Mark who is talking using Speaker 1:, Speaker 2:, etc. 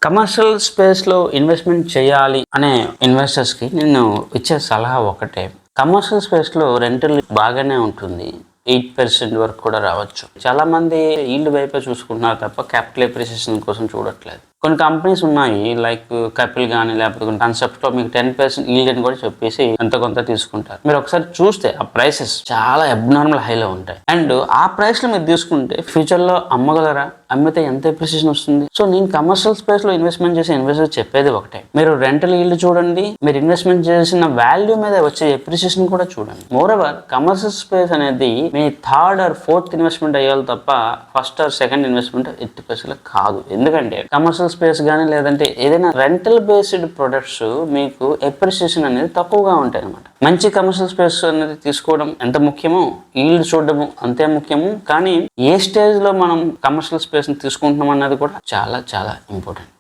Speaker 1: Commercial స్పేస్లో investment చేయాలి అనే ఇన్వెస్టర్స్కి నేను ఇచ్చే సలహా ఒకటే. కమర్షియల్ స్పేస్లో రెంటల్ బాగానే ఉంటుంది, 8% వరకు కూడా రావచ్చు. చాలా మంది ఈల్డ్ వైపే చూసుకుంటున్నారు తప్ప క్యాపిటల్ అప్రిసియేషన్ కోసం చూడట్లేదు. కొన్ని కంపెనీస్ ఉన్నాయి లైక్ కపిల్ కానీ లేకపోతే కొన్ని కాన్సెప్ట్లో మీకు 10% ఈల్డ్ అని కూడా చెప్పేసి ఎంత కొంత తీసుకుంటారు. మీరు ఒకసారి చూస్తే ఆ ప్రైసెస్ చాలా అబ్నార్మల్ హైలో ఉంటాయి. అండ్ ఆ ప్రైస్లో మీరు తీసుకుంటే ఫ్యూచర్లో అమ్మగలరా, అమ్మితే ఎంత అప్రిసియేషన్ వస్తుంది? సో నేను కమర్షియల్ స్పేస్లో ఇన్వెస్ట్మెంట్ చేసే ఇన్వెస్టర్ చెప్పేది ఒకటే, మీరు రెంటల్ ఈల్డ్ చూడండి, మీరు ఇన్వెస్ట్మెంట్ చేసిన వాల్యూ మీద వచ్చే అప్రిసియేషన్ కూడా చూడండి. మోరోవర్ కమర్షియల్ స్పేస్ అనేది మీ థర్డ్ ఆర్ ఫోర్త్ ఇన్వెస్ట్మెంట్ అయ్యాలి తప్ప ఫస్ట్ ఆర్ సెకండ్ ఇన్వెస్ట్మెంట్ 80% కాదు. ఎందుకంటే కమర్షియల్ స్పేస్ కానీ లేదంటే ఏదైనా రెంటల్ బేస్డ్ ప్రొడక్ట్స్ మీకు అప్రిసియేషన్ అనేది తక్కువగా ఉంటాయి అన్నమాట. మంచి కమర్షియల్ స్పేస్ అనేది తీసుకోవడం ఎంత ముఖ్యమో ఈల్డ్ చూడడము అంతే ముఖ్యము. కానీ ఏ స్టేజ్ లో మనం కమర్షియల్ స్పేస్ ని తీసుకుంటున్నాం అన్నది కూడా చాలా చాలా ఇంపార్టెంట్.